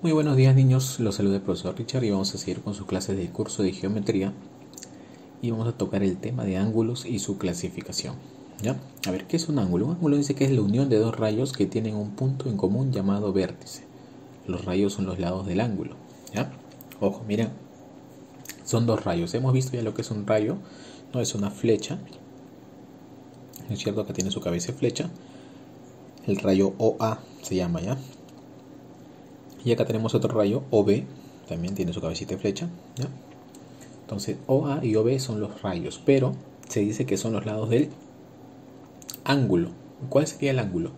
Muy buenos días, niños, los saluda el profesor Richard y vamos a seguir con sus clases del curso de geometría y vamos a tocar el tema de ángulos y su clasificación. ¿Ya? A ver, ¿qué es un ángulo? Un ángulo dice que es la unión de dos rayos que tienen un punto en común llamado vértice. Los rayos son los lados del ángulo. ¿Ya? Ojo, miren, son dos rayos. Hemos visto ya lo que es un rayo, no es una flecha. Es cierto que tiene su cabeza de flecha. El rayo OA se llama, ¿ya? Y acá tenemos otro rayo OB, también tiene su cabecita de flecha, ¿ya? Entonces OA y OB son los rayos, pero se dice que son los lados del ángulo. ¿Cuál sería el ángulo?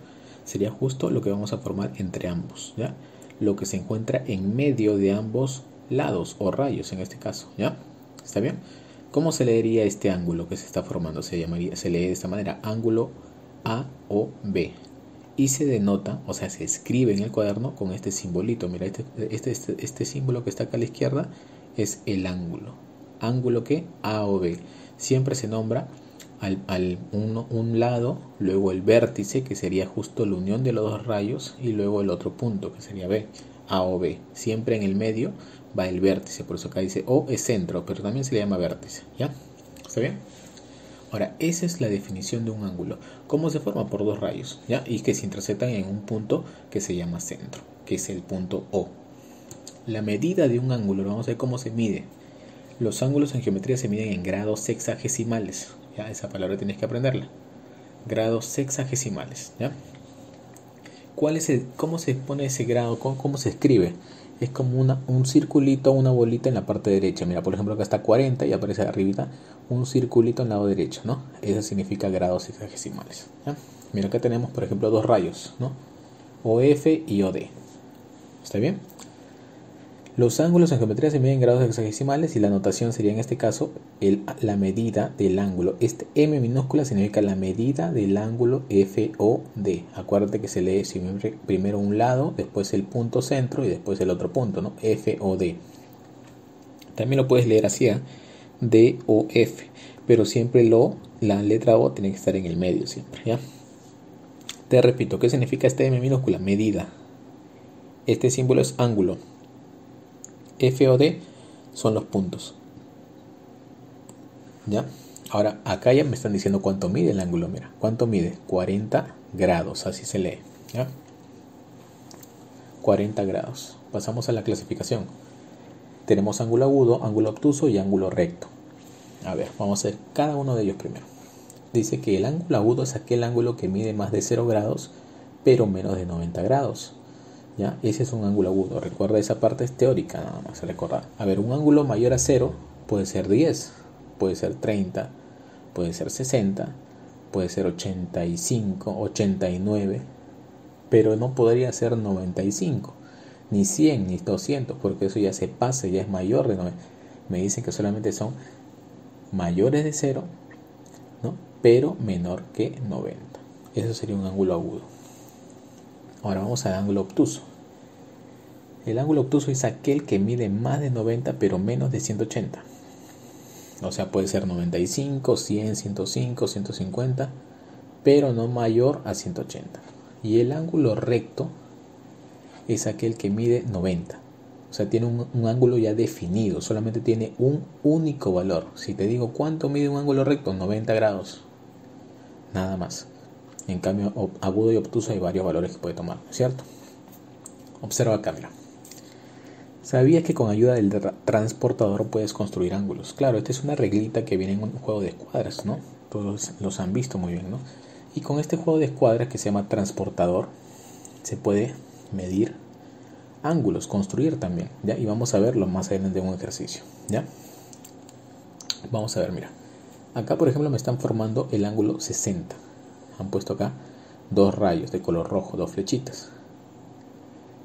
Sería justo lo que vamos a formar entre ambos, ¿ya? Lo que se encuentra en medio de ambos lados o rayos en este caso, ¿ya? ¿Está bien? ¿Cómo se leería este ángulo que se está formando? Se lee de esta manera, ángulo AOB. Y se denota, o sea, se escribe en el cuaderno con este simbolito. Mira, este símbolo que está acá a la izquierda es el ángulo. ¿Ángulo qué? A o B. Siempre se nombra un lado, luego el vértice, que sería justo la unión de los dos rayos, y luego el otro punto, que sería B, A o B. Siempre en el medio va el vértice, por eso acá dice O es centro, pero también se le llama vértice. ¿Ya? ¿Está bien? Ahora, esa es la definición de un ángulo. ¿Cómo se forma? Por dos rayos, ¿ya? Y que se interceptan en un punto que se llama centro, que es el punto O. La medida de un ángulo, vamos a ver cómo se mide. Los ángulos en geometría se miden en grados sexagesimales. ¿Ya? Esa palabra tienes que aprenderla. Grados sexagesimales, ¿ya? ¿Cómo se pone ese grado? ¿Cómo se escribe? Es como un circulito, una bolita en la parte derecha. Mira, por ejemplo, acá está 40 y aparece arribita un circulito en el lado derecho, ¿no? Eso significa grados sexagesimales, ¿ya? Mira, acá tenemos, por ejemplo, dos rayos, ¿no? OF y OD. ¿Está bien? Los ángulos en geometría se miden en grados hexagesimales y la notación sería en este caso la medida del ángulo. Este M minúscula significa la medida del ángulo FOD. Acuérdate que se lee siempre primero un lado, después el punto centro y después el otro punto, ¿no? FOD. También lo puedes leer así, ¿eh? DOF, pero siempre la letra O tiene que estar en el medio siempre, ¿ya? Te repito, ¿qué significa este M minúscula? Medida. Este símbolo es ángulo. FOD son los puntos. ¿Ya? Ahora, acá ya me están diciendo cuánto mide el ángulo. Mira, ¿cuánto mide? 40 grados, así se lee. ¿Ya? 40 grados. Pasamos a la clasificación. Tenemos ángulo agudo, ángulo obtuso y ángulo recto. A ver, vamos a ver cada uno de ellos primero. Dice que el ángulo agudo es aquel ángulo que mide más de 0 grados, pero menos de 90 grados. ¿Ya? Ese es un ángulo agudo. Recuerda, esa parte es teórica, nada más recordar. A ver, un ángulo mayor a 0 puede ser 10, puede ser 30, puede ser 60, puede ser 85, 89, pero no podría ser 95, ni 100, ni 200, porque eso ya se pasa, ya es mayor de 90. Me dicen que solamente son mayores de 0, ¿no? Pero menor que 90. Eso sería un ángulo agudo. Ahora vamos al ángulo obtuso. El ángulo obtuso es aquel que mide más de 90 pero menos de 180. O sea, puede ser 95, 100, 105, 150, pero no mayor a 180. Y el ángulo recto es aquel que mide 90. O sea, tiene un ángulo ya definido, solamente tiene un único valor. Si te digo cuánto mide un ángulo recto, 90 grados. Nada más. En cambio, agudo y obtuso hay varios valores que puede tomar, ¿cierto? Observa acá, mira. ¿Sabías que con ayuda del transportador puedes construir ángulos? Claro, esta es una reglita que viene en un juego de escuadras, ¿no? Todos los han visto muy bien, ¿no? Y con este juego de escuadras que se llama transportador, se puede medir ángulos, construir también, ¿ya? Y vamos a verlo más adelante en un ejercicio, ¿ya? Vamos a ver, mira. Acá, por ejemplo, me están formando el ángulo 60. Han puesto acá dos rayos de color rojo, dos flechitas.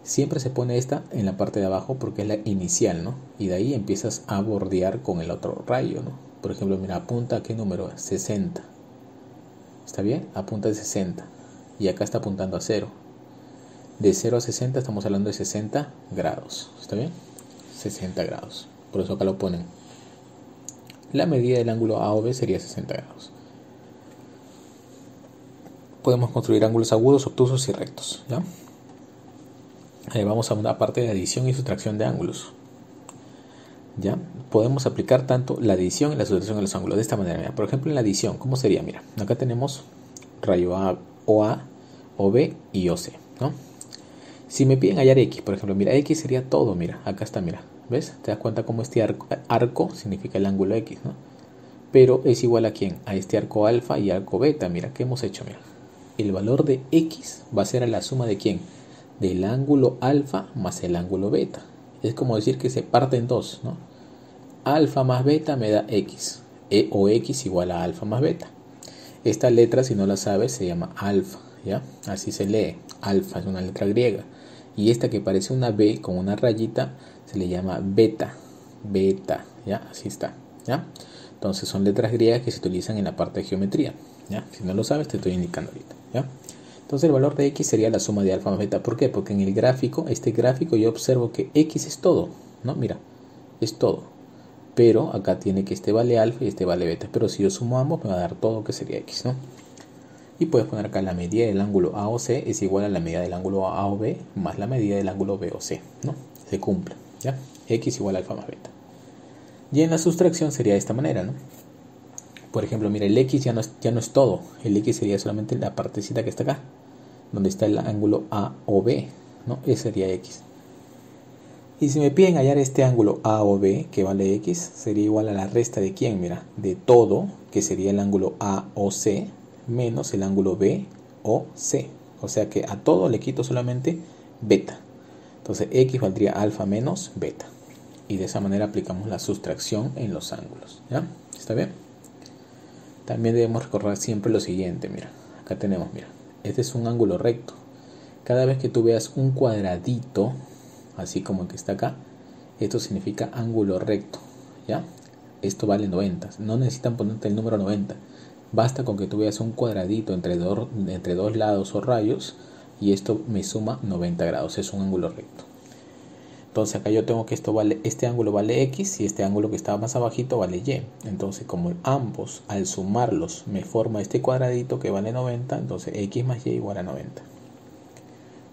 Siempre se pone esta en la parte de abajo porque es la inicial, ¿no? Y de ahí empiezas a bordear con el otro rayo, ¿no? Por ejemplo, mira, apunta a qué número es, 60. ¿Está bien? Apunta de 60. Y acá está apuntando a 0. De 0 a 60 estamos hablando de 60 grados. ¿Está bien? 60 grados. Por eso acá lo ponen. La medida del ángulo AOB sería 60 grados. Podemos construir ángulos agudos, obtusos y rectos, ¿ya? Vamos a una parte de adición y sustracción de ángulos. ¿Ya? Podemos aplicar tanto la adición y la sustracción de los ángulos de esta manera. Mira, por ejemplo, en la adición, ¿cómo sería? Mira, acá tenemos rayo A, OA, OB y OC, ¿no? Si me piden hallar X, por ejemplo, mira, X sería todo, mira, acá está, mira, ¿ves? Te das cuenta cómo este arco significa el ángulo X, ¿no? Pero es igual a ¿quién? A este arco alfa y arco beta. Mira, ¿qué hemos hecho? Mira, el valor de X va a ser a la suma de ¿quién? Del ángulo alfa más el ángulo beta. Es como decir que se parte en dos, ¿no? Alfa más beta me da X, o X igual a alfa más beta. Esta letra, si no la sabes, se llama alfa, ¿ya? Así se lee, alfa es una letra griega. Y esta que parece una B con una rayita, se le llama beta, beta, ¿ya? Así está, ¿ya? Entonces son letras griegas que se utilizan en la parte de geometría, ¿ya? Si no lo sabes, te estoy indicando ahorita, ¿ya? Entonces el valor de X sería la suma de alfa más beta. ¿Por qué? Porque en el gráfico, este gráfico, yo observo que X es todo, ¿no? Mira, es todo. Pero acá tiene que este vale alfa y este vale beta. Pero si yo sumo ambos, me va a dar todo que sería X, ¿no? Y puedes poner acá la medida del ángulo AOC es igual a la medida del ángulo AOB más la medida del ángulo BOC, ¿no? Se cumple, ¿ya? X igual a alfa más beta. Y en la sustracción sería de esta manera, ¿no? Por ejemplo, mira, el X ya no es todo. El X sería solamente la partecita que está acá, donde está el ángulo AOB, ¿no? Ese sería X. Y si me piden hallar este ángulo AOB, que vale X, sería igual a la resta de ¿quién? Mira, de todo, que sería el ángulo AOC, menos el ángulo BOC. O sea que a todo le quito solamente beta. Entonces X valdría alfa menos beta. Y de esa manera aplicamos la sustracción en los ángulos, ¿ya? ¿Está bien? También debemos recordar siempre lo siguiente, mira, acá tenemos, mira, este es un ángulo recto. Cada vez que tú veas un cuadradito, así como el que está acá, esto significa ángulo recto, ¿ya? Esto vale 90, no necesitan ponerte el número 90, basta con que tú veas un cuadradito entre dos lados o rayos y esto me suma 90 grados, es un ángulo recto. Entonces acá yo tengo que este ángulo vale X y este ángulo que está más abajito vale Y. Entonces como ambos al sumarlos me forma este cuadradito que vale 90, entonces X más Y igual a 90.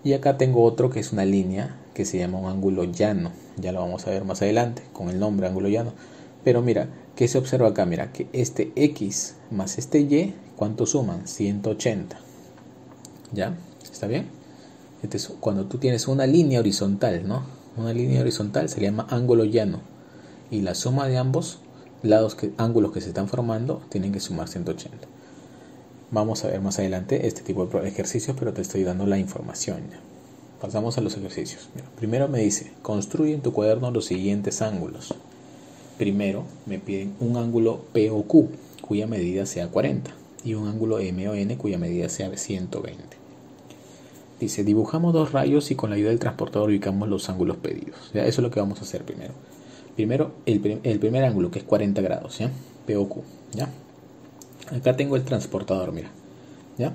Y acá tengo otro que es una línea que se llama un ángulo llano. Ya lo vamos a ver más adelante con el nombre ángulo llano. Pero mira, ¿qué se observa acá? Mira que este X más este Y, ¿cuánto suman? 180. ¿Ya? ¿Está bien? Este es cuando tú tienes una línea horizontal, ¿no? Una línea horizontal se llama ángulo llano. Y la suma de ambos ángulos que se están formando tienen que sumar 180. Vamos a ver más adelante este tipo de ejercicios, pero te estoy dando la información ya. Pasamos a los ejercicios. Mira, primero me dice, construye en tu cuaderno los siguientes ángulos. Primero me piden un ángulo POQ, cuya medida sea 40, y un ángulo MON, cuya medida sea 120. Dice, dibujamos dos rayos y con la ayuda del transportador ubicamos los ángulos pedidos. ¿Ya? Eso es lo que vamos a hacer primero. Primero, el primer ángulo, que es 40 grados, ¿ya? POQ, ¿ya? Acá tengo el transportador, mira, ¿ya?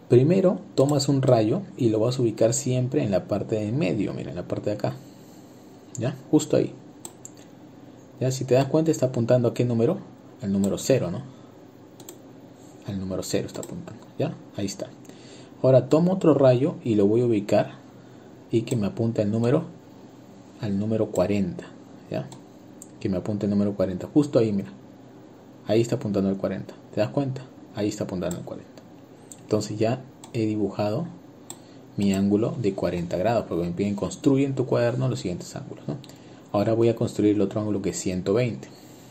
Primero tomas un rayo y lo vas a ubicar siempre en la parte de medio, mira, en la parte de acá, ¿ya? Justo ahí. ¿Ya? Si te das cuenta está apuntando a qué número, al número 0, ¿no? Al número 0 está apuntando, ¿ya? Ahí está. Ahora tomo otro rayo y lo voy a ubicar y que me apunte al número 40, ¿ya? Que me apunte el número 40, justo ahí, mira. Ahí está apuntando el 40, ¿te das cuenta? Ahí está apuntando el 40. Entonces ya he dibujado mi ángulo de 40 grados, porque me piden construir en tu cuaderno los siguientes ángulos, ¿no? Ahora voy a construir el otro ángulo que es 120.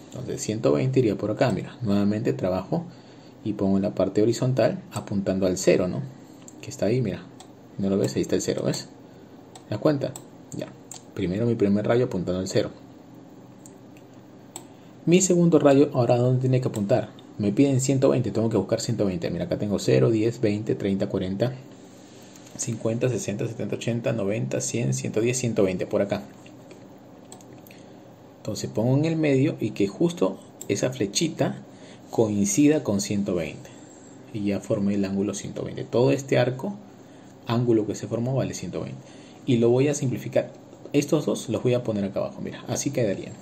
Entonces 120 iría por acá, mira. Nuevamente trabajo y pongo en la parte horizontal apuntando al 0, ¿no? Que está ahí, mira, ¿no lo ves? Ahí está el 0, ¿ves? ¿Te das cuenta? Ya, primero mi primer rayo apuntando al 0. Mi segundo rayo, ahora ¿dónde tiene que apuntar? Me piden 120, tengo que buscar 120. Mira, acá tengo 0, 10, 20, 30, 40, 50, 60, 70, 80, 90, 100, 110, 120, por acá. Entonces pongo en el medio y que justo esa flechita coincida con 120. Y ya formé el ángulo 120. Todo este ángulo que se formó vale 120. Y lo voy a simplificar. Estos dos los voy a poner acá abajo. Mira, así quedarían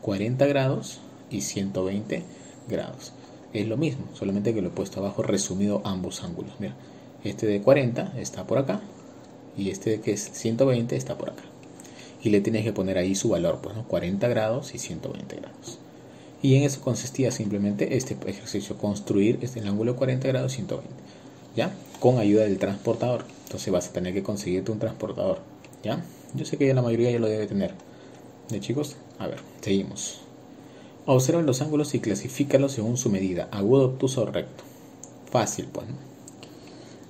40 grados y 120 grados. Es lo mismo, solamente que lo he puesto abajo resumido ambos ángulos. Mira, este de 40 está por acá y este que es 120 está por acá. Y le tienes que poner ahí su valor, pues, ¿no? 40 grados y 120 grados. Y en eso consistía simplemente este ejercicio, construir el ángulo de 40 grados y 120, ¿ya? Con ayuda del transportador. Entonces vas a tener que conseguirte un transportador, ¿ya? Yo sé que ya la mayoría ya lo debe tener. ¿De chicos? A ver, seguimos. Observa los ángulos y clasifícalos según su medida, agudo, obtuso o recto. Fácil, pues, ¿no?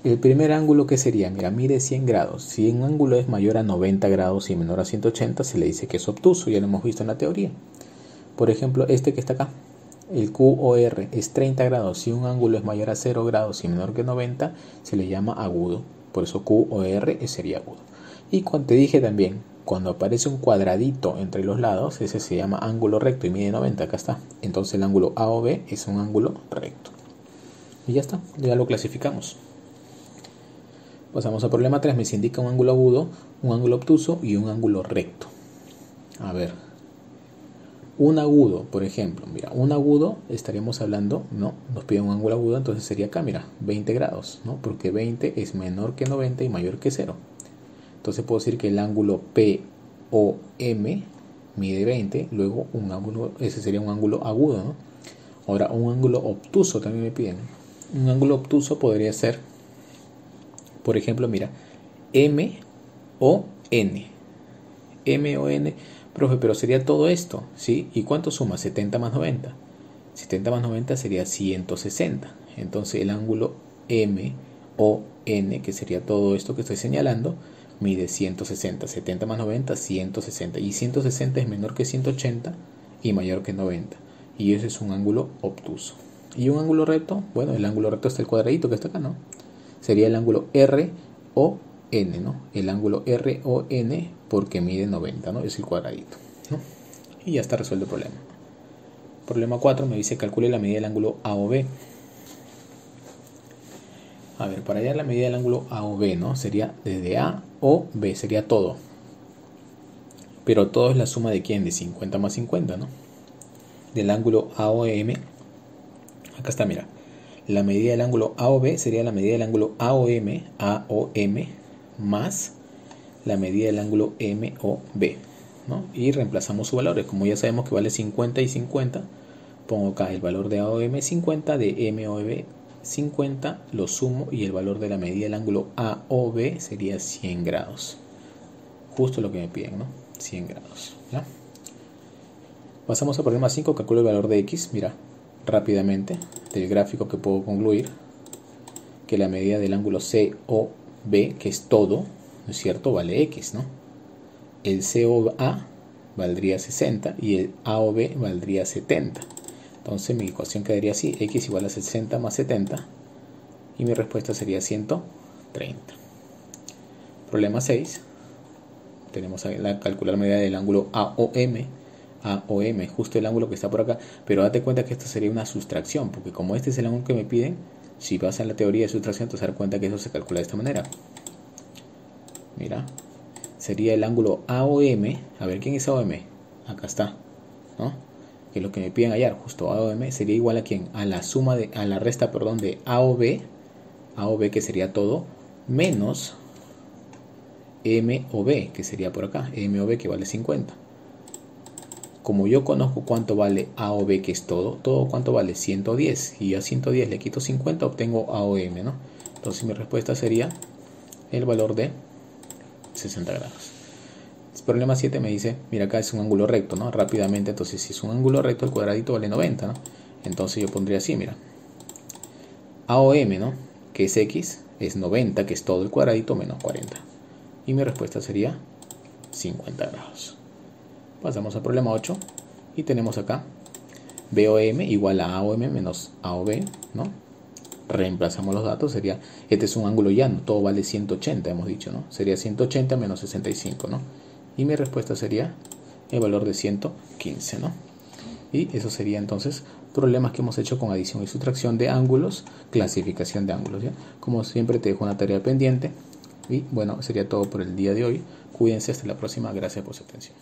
El primer ángulo, ¿qué sería? Mira, mide 100 grados. Si un ángulo es mayor a 90 grados y menor a 180, se le dice que es obtuso. Ya lo hemos visto en la teoría. Por ejemplo, este que está acá, el QOR, es 30 grados. Si un ángulo es mayor a 0 grados y menor que 90, se le llama agudo. Por eso QOR sería agudo. Y cuando te dije también, cuando aparece un cuadradito entre los lados, ese se llama ángulo recto y mide 90, acá está. Entonces el ángulo AOB es un ángulo recto. Y ya está, ya lo clasificamos. Pasamos al problema 3, me indica un ángulo agudo, un ángulo obtuso y un ángulo recto. A ver, un agudo, por ejemplo, mira, un agudo estaríamos hablando, ¿no? Nos pide un ángulo agudo, entonces sería acá, mira, 20 grados, ¿no? Porque 20 es menor que 90 y mayor que 0. Entonces puedo decir que el ángulo POM mide 20, luego un ángulo, ese sería un ángulo agudo, ¿no? Ahora, un ángulo obtuso también me piden. Un ángulo obtuso podría ser, por ejemplo, mira, MON. MON, profe, pero sería todo esto, ¿sí? ¿Y cuánto suma? 70 más 90. 70 más 90 sería 160. Entonces el ángulo MON, que sería todo esto que estoy señalando, mide 160. 70 más 90, 160. Y 160 es menor que 180 y mayor que 90. Y ese es un ángulo obtuso. ¿Y un ángulo recto? Bueno, el ángulo recto está el cuadradito que está acá, ¿no? Sería el ángulo RON, ¿no? El ángulo RON porque mide 90, ¿no? Es el cuadradito, ¿no? Y ya está resuelto el problema. Problema 4 me dice calcule la medida del ángulo AOB. A ver, para hallar la medida del ángulo AOB, ¿no? Sería desde A o B, sería todo. Pero todo es la suma de ¿quién? De 50 más 50, ¿no? Del ángulo AOM. Acá está, mira. La medida del ángulo AOB sería la medida del ángulo AOM más la medida del ángulo MOB, ¿no? Y reemplazamos sus valores. Como ya sabemos que vale 50 y 50, pongo acá el valor de AOM 50, de MOB 50, lo sumo y el valor de la medida del ángulo AOB sería 100 grados. Justo lo que me piden, ¿no? 100 grados, ¿ya? Pasamos al problema 5, calculo el valor de X. Mira, rápidamente del gráfico que puedo concluir que la medida del ángulo COB, que es todo, ¿no es cierto?, vale X, ¿no? El COA valdría 60 y el AOB valdría 70. Entonces mi ecuación quedaría así: X igual a 60 más 70, y mi respuesta sería 130. Problema 6, tenemos que calcular la medida del ángulo AOM, justo el ángulo que está por acá, pero date cuenta que esto sería una sustracción, porque como este es el ángulo que me piden, si vas a la teoría de sustracción te vas a dar cuenta que eso se calcula de esta manera. Mira, sería el ángulo AOM, a ver, ¿quién es AOM? Acá está, ¿no? Que es lo que me piden hallar, justo AOM sería igual a ¿quién? A la suma de, a la resta, perdón, de AOB, que sería todo, menos MOB, que sería por acá, MOB que vale 50. Como yo conozco cuánto vale AOB, que es todo cuánto vale 110, y a 110 le quito 50, obtengo AOM, ¿no? Entonces mi respuesta sería el valor de 60 grados. El problema 7 me dice, mira, acá es un ángulo recto, ¿no? Rápidamente, entonces si es un ángulo recto, el cuadradito vale 90, ¿no? Entonces yo pondría así, mira, AOM, ¿no?, que es X, es 90, que es todo el cuadradito, menos 40. Y mi respuesta sería 50 grados. Pasamos al problema 8 y tenemos acá BOM igual a AOM menos AOB, ¿no? Reemplazamos los datos, sería, este es un ángulo llano, todo vale 180, hemos dicho, ¿no? Sería 180 menos 65, ¿no? Y mi respuesta sería el valor de 115, ¿no? Y eso sería entonces problemas que hemos hecho con adición y sustracción de ángulos, clasificación de ángulos, ¿ya? Como siempre te dejo una tarea pendiente y bueno, sería todo por el día de hoy. Cuídense, hasta la próxima, gracias por su atención.